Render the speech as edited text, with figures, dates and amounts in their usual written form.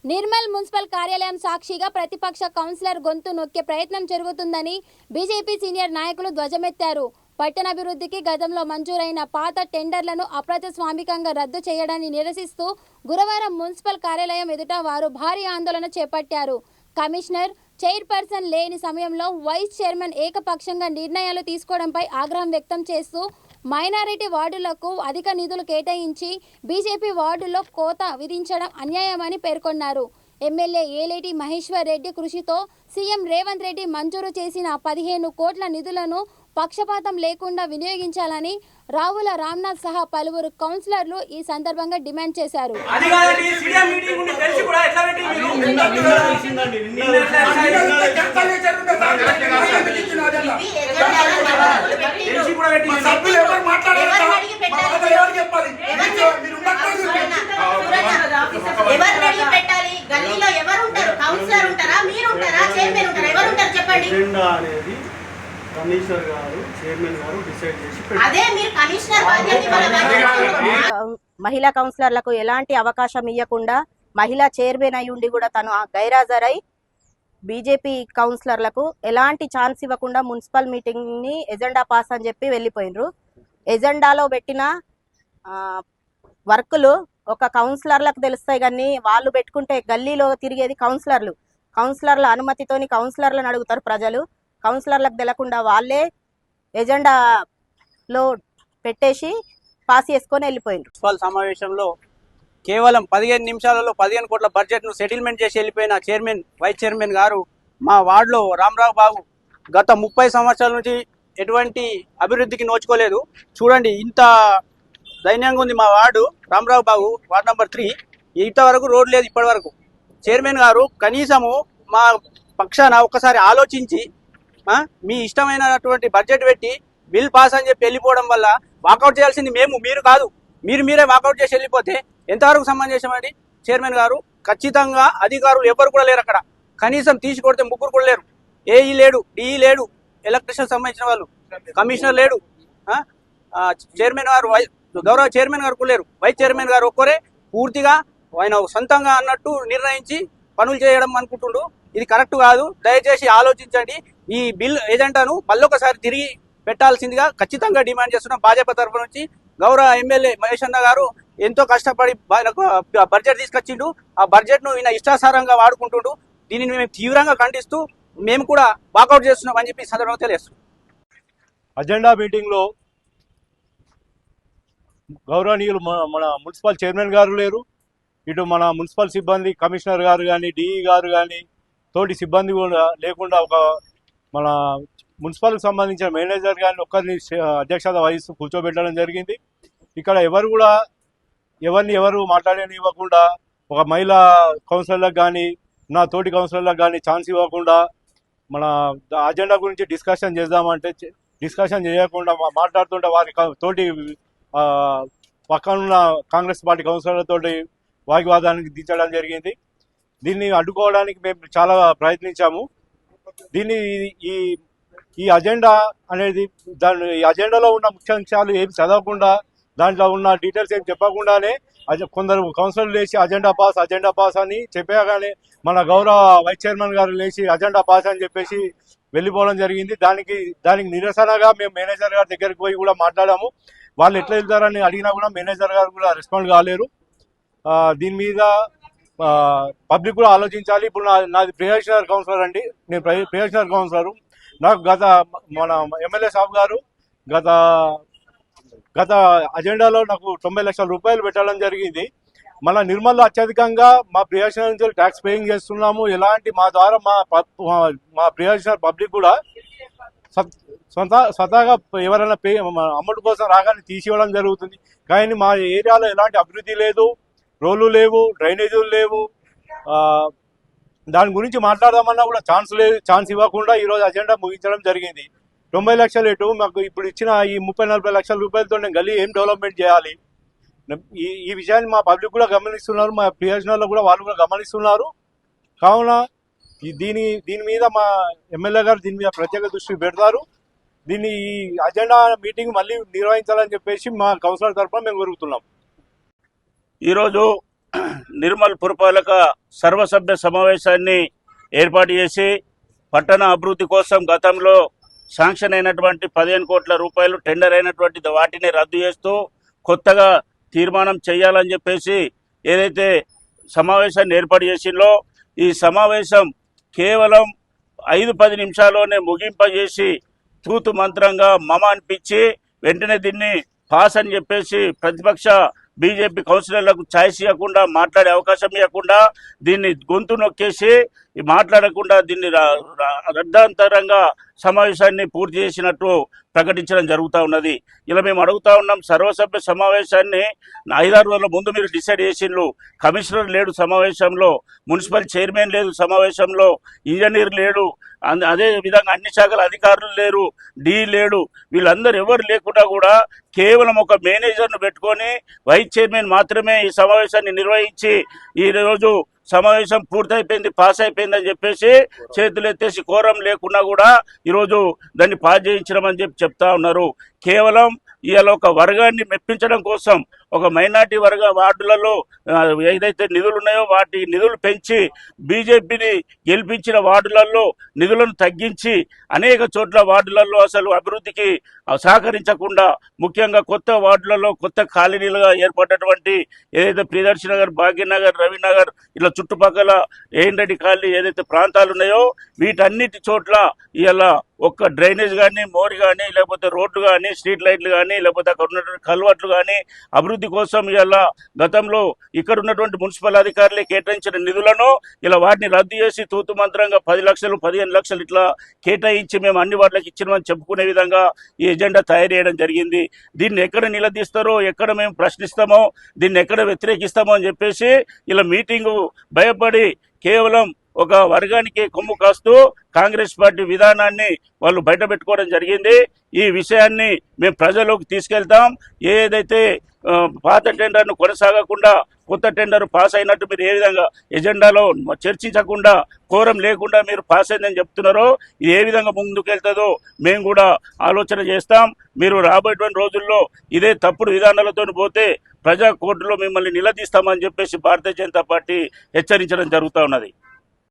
Nirmal municipal కార్యాలయం సాక్షిగా ప్రతిపక్ష కౌన్సిలర్ గొంతు నొక్కే ప్రయత్నం జరుగుతుందని బీజేపీ సీనియర్ నాయకులు ధ్వజమెత్తారు. పట్టణాభివృద్ధికి గతంలో మంజూరైన పాత టెండర్లను అప్రజాస్వామికంగా రద్దు చేయడాన్ని నిరసిస్తూ గురువారం మున్సిపల్ కార్యాలయం ఎదుట వారు భారీ ఆందోళన చేపట్టారు. కమిషనర్, చైర్పర్సన్ లేని సమయంలో వైస్ చైర్మన్ ఏకపక్షంగా నిర్ణయాలు తీసుకోవడంపై ఆగ్రహం వ్యక్తం చేస్తూ మైనారిటీ వార్డులకు అధిక నిధులు కేటాయించి బీజేపీ వార్డుల్లో కోత విధించడం అన్యాయమని పేర్కొన్నారు. ఎమ్మెల్యే ఏలేటి మహేశ్వర్ రెడ్డి కృషితో సీఎం రేవంత్ రెడ్డి మంజూరు చేసిన 15 కోట్ల నిధులను పక్షపాతం లేకుండా వినియోగించాలని రావుల రామ్నాథ్ సహా పలువురు కౌన్సిలర్లు ఈ సందర్భంగా డిమాండ్ చేశారు. కమిషనర్ గారు, చైర్మన్ గారు డిసైడ్ చేసి అదే మీరు కమిషనర్ బాధ్యత. మహిళా కౌన్సిలర్లకు ఎలాంటి అవకాశం ఇవ్వకుండా మహిళా చైర్మన్ అయి ఉండి కూడా తను గైరాజరై బీజేపీ కౌన్సిలర్లకు ఎలాంటి ఛాన్స్ ఇవ్వకుండా మున్సిపల్ మీటింగ్ ని ఎజెండా పాస్ అని చెప్పి వెళ్ళిపోయినరు. ఎజెండాలో పెట్టిన వర్కులు ఒక కౌన్సిలర్లకు తెలుస్తాయి, కానీ వాళ్ళు పెట్టుకుంటే గల్లీలో తిరిగేది కౌన్సిలర్ల అనుమతితోని కౌన్సిలర్లను అడుగుతారు ప్రజలు. కౌన్సిలర్లకు తెలకుండా వాళ్ళే ఎజెండాలో పెట్టేసి పాస్ చేసుకొని వెళ్ళిపోయింది. మున్సిపల్ సమావేశంలో కేవలం 15 నిమిషాలలో 15 కోట్ల బడ్జెట్ను సెటిల్మెంట్ చేసి వెళ్ళిపోయిన చైర్మన్, వైస్ చైర్మన్ గారు మా వార్డులో రామరావు బాబు గత 30 సంవత్సరాల నుంచి ఎటువంటి అభివృద్ధికి నోచుకోలేదు. చూడండి, ఇంత దైన్యంగా ఉంది మా వార్డు. రామరావు బాబు, వార్డు నెంబర్ 3. ఇంతవరకు రోడ్ లేదు ఇప్పటి వరకు. చైర్మన్ గారు కనీసము మా పక్షాన ఒకసారి ఆలోచించి మీ ఇష్టమైనటువంటి బడ్జెట్ పెట్టి బిల్ పాస్ అని చెప్పి వెళ్ళిపోవడం వల్ల వాకౌట్ చేయాల్సింది మీరు కాదు. మీరే వాకౌట్ చేసి వెళ్ళిపోతే ఎంతవరకు సమంజసం అండి? చైర్మన్ గారు ఖచ్చితంగా అధికారులు ఎవరు కూడా లేరు అక్కడ. కనీసం తీసి కొడితే 3 కూడా లేరు. ఏఈ లేడు, డిఈ లేడు, ఎలక్ట్రిషియన్ సంబంధించిన వాళ్ళు, కమిషనర్ లేడు, చైర్మన్ గారు, గౌరవ చైర్మన్ గారు కూడా లేరు. వైస్ చైర్మన్ గారు ఒక్కరే పూర్తిగా ఆయన సొంతంగా అన్నట్టు నిర్ణయించి పనులు చేయడం అనుకుంటుండు. ఇది కరెక్ట్ కాదు. దయచేసి ఆలోచించండి. ఈ బిల్ ఏజెండాను మళ్ళొకసారి తిరిగి పెట్టాల్సిందిగా ఖచ్చితంగా డిమాండ్ చేస్తున్నాం. భాజపా తరఫు నుంచి గౌరవ ఎమ్మెల్యే మహేష్ అన్న గారు ఎంతో కష్టపడి బడ్జెట్ తీసుకొచ్చిండు. ఆ బడ్జెట్ ను ఈయన ఇష్టాసారంగా వాడుకుంటుండు. దీనిని మేము తీవ్రంగా ఖండిస్తూ మేము కూడా వాకౌట్ చేస్తున్నాం అని చెప్పి సందర్భంగా తెలియజేస్తున్నాం. అజెండా మీటింగ్ లో గౌరవనీయులు మన మున్సిపల్ చైర్మన్ గారు లేరు. ఇటు మన మున్సిపల్ సిబ్బంది, కమిషనర్ గారు కానీ, డిఈ గారు కానీ, తోటి సిబ్బంది కూడా లేకుండా ఒక మన మున్సిపల్కి సంబంధించిన మేనేజర్ గారిని ఒక్కరిని అధ్యక్షత వహిస్తూ కూర్చోబెట్టడం జరిగింది. ఇక్కడ ఎవరు మాట్లాడనివ్వకుండా ఒక మహిళా కౌన్సిలర్లకు కానీ, నా తోటి కౌన్సిలర్లకు కానీ ఛాన్స్ ఇవ్వకుండా మన అజెండా గురించి డిస్కషన్ చేద్దామంటే డిస్కషన్ చేయకుండా మాట్లాడుతుంటే వారి తోటి పక్కనున్న కాంగ్రెస్ పార్టీ కౌన్సిలర్లతోటి వాగ్వాదానికి దించడం జరిగింది. దీన్ని అడ్డుకోవడానికి మేము చాలా ప్రయత్నించాము. దీన్ని ఈ అజెండా అనేది ఈ అజెండాలో ఉన్న ముఖ్యాంశాలు ఏం చదవకుండా, దాంట్లో ఉన్న డీటెయిల్స్ ఏం చెప్పకుండానే కొందరు కౌన్సిలర్లు లేచి అజెండా పాస్ అని చెప్పగానే మన గౌరవ వైస్ చైర్మన్ గారు లేచి అజెండా పాస్ అని చెప్పేసి వెళ్ళిపోవడం జరిగింది. దానికి నిరసనగా మేము మేనేజర్ గారి దగ్గరికి పోయి కూడా మాట్లాడాము. వాళ్ళు ఎట్లా వెళ్తారని అడిగినా కూడా మేనేజర్ గారు కూడా రెస్పాండ్ కాలేరు. దీని మీద పబ్లిక్ కూడా ఆలోచించాలి. ఇప్పుడు నాది ప్రియాషనర్ కౌన్సిలర్ అండి. నేను ప్రియాషనర్ కౌన్సిలర్. నాకు మన ఎమ్మెల్యే సాబ్ గారు గత అజెండాలో నాకు 90 లక్షల రూపాయలు పెట్టడం జరిగింది. మళ్ళీ నిర్మల్లో అత్యధికంగా మా ప్రియాషనర్ నుంచి ట్యాక్స్ పేయింగ్ చేస్తున్నాము. ఎలాంటి మా ద్వారా మా ప్రియాషనర్ పబ్లిక్ కూడా స్వతహాగా ఎవరైనా అమౌంట్ కోసం రాగానే తీసివ్వడం జరుగుతుంది. కానీ మా ఏరియాలో ఎలాంటి అభివృద్ధి లేదు, రోడ్లు లేవు, డ్రైనేజీలు లేవు. దాని గురించి మాట్లాడదామన్నా కూడా ఛాన్స్ ఇవ్వకుండా ఈరోజు అజెండా ముగించడం జరిగింది. 90 లక్షలు ఎటు మాకు ఇప్పుడు ఇచ్చిన ఈ 30-40 లక్షల రూపాయలతో నేను గల్లీ ఏం డెవలప్మెంట్ చేయాలి? ఈ విషయాన్ని మా పబ్లిక్ కూడా గమనిస్తున్నారు, మా ప్రియాషనర్లు కూడా వాళ్ళు కూడా గమనిస్తున్నారు. కావున దీని మీద మా ఎమ్మెల్యే గారు దీని మీద ప్రత్యేక దృష్టి పెడతారు. దీన్ని ఈ అజెండా మీటింగ్ మళ్ళీ నిర్వహించాలని చెప్పేసి మా కౌన్సిలర్ తరఫున మేము కోరుతున్నాం. ఈరోజు నిర్మల్ పురపాలక సర్వసభ్య సమావేశాన్ని ఏర్పాటు చేసి పట్టణ అభివృద్ధి కోసం గతంలో శాంక్షన్ అయినటువంటి 15 కోట్ల రూపాయలు టెండర్ అయినటువంటి వాటిని రద్దు చేస్తూ కొత్తగా తీర్మానం చేయాలని చెప్పేసి ఏదైతే సమావేశాన్ని ఏర్పాటు చేసిందో ఈ సమావేశం కేవలం 5-10 నిమిషాల్లోనే ముగింపజేసి తూతు మంత్రంగా మమ అనిపించి వెంటనే దీన్ని పాస్ అని చెప్పేసి ప్రతిపక్ష బీజేపీ కౌన్సిలర్లకు ఛాయిస్ ఇవ్వకుండా మాట్లాడే అవకాశం ఇవ్వకుండా దీన్ని గొంతు నొక్కేసి మాట్లాడకుండా దీన్ని రద్దాంతరంగా సమావేశాన్ని పూర్తి చేసినట్టు ప్రకటించడం జరుగుతూ ఉన్నది. ఇలా మేము అడుగుతా ఉన్నాం, సర్వసభ్య సమావేశాన్ని 5-6 రోజుల ముందు మీరు డిసైడ్ చేసిండ్రు. కమిషనర్ లేడు సమావేశంలో, మున్సిపల్ చైర్మన్ లేదు సమావేశంలో, ఇంజనీర్ లేడు, అదే విధంగా అన్ని శాఖల అధికారులు లేరు, డి లేడు. వీళ్ళందరూ ఎవరు లేకుండా కూడా కేవలం ఒక మేనేజర్ను పెట్టుకొని వైస్ చైర్మన్ మాత్రమే ఈ సమావేశాన్ని నిర్వహించి ఈరోజు సమావేశం పూర్తయిపోయింది, పాస్ అయిపోయిందని చెప్పేసి చేతులు ఎత్తేసి కోరం లేకున్నా కూడా ఈరోజు దాన్ని పాస్ చేయించడం అని చెప్తా ఉన్నారు. కేవలం ఇవాళ ఒక వర్గాన్ని మెప్పించడం కోసం ఒక మైనార్టీ వర్గ వార్డులలో ఏదైతే నిధులు ఉన్నాయో వాటి నిధులు పెంచి బీజేపీని గెలిపించిన వార్డులలో నిధులను తగ్గించి అనేక చోట్ల వార్డులలో అసలు అభివృద్ధికి సహకరించకుండా ముఖ్యంగా కొత్త వార్డులలో కొత్త కాలనీలుగా ఏర్పడినటువంటి ఏదైతే ప్రియదర్శి నగర్, భాగ్యనగర్, రవినగర్ ఇలా చుట్టుపక్కల ఏఎన్రెడ్డి కాలనీ ఏదైతే ప్రాంతాలు ఉన్నాయో వీటన్నిటి చోట్ల ఇలా ఒక్క డ్రైనేజ్ కానీ, మోరి కానీ, లేకపోతే రోడ్లు కానీ, స్ట్రీట్ లైట్లు కానీ, లేకపోతే అక్కడ ఉన్నటువంటి కల్వర్ట్లు కానీ అభివృద్ధి కోసం ఇలా గతంలో ఇక్కడ ఉన్నటువంటి మున్సిపల్ అధికారులే కేటాయించిన నిధులను ఇలా వాటిని రద్దు చేసి తూతు మంత్రంగా 10 లక్షలు 15 లక్షలు ఇట్లా కేటాయించి మేము అన్ని వాటికి ఇచ్చినామని చెప్పుకునే విధంగా ఈ ఎజెండా తయారు చేయడం జరిగింది. దీన్ని ఎక్కడ నిలదీస్తారో, ఎక్కడ మేము ప్రశ్నిస్తామో, దీన్ని ఎక్కడ వ్యతిరేకిస్తామో అని చెప్పేసి ఇలా మీటింగు భయపడి కేవలం ఒక వర్గానికి కొమ్ము కాస్తూ కాంగ్రెస్ పార్టీ విధానాన్ని వాళ్ళు బయట పెట్టుకోవడం జరిగింది. ఈ విషయాన్ని మేము ప్రజల్లోకి తీసుకెళ్తాం. ఏదైతే పాత టెండర్ను కొనసాగకుండా కొత్త టెండర్ పాస్ అయినట్టు మీరు ఏ విధంగా ఎజెండాలో చర్చించకుండా కోరం లేకుండా మీరు పాస్ అయిందని చెప్తున్నారో ఇది ఏ విధంగా ముందుకెళ్తుందో మేము కూడా ఆలోచన చేస్తాం. మీరు రాబోయేటువంటి రోజుల్లో ఇదే తప్పుడు విధానాలతో పోతే ప్రజా కోర్టులో మిమ్మల్ని నిలదీస్తామని చెప్పేసి భారతీయ జనతా పార్టీ హెచ్చరించడం జరుగుతూ ఉన్నది.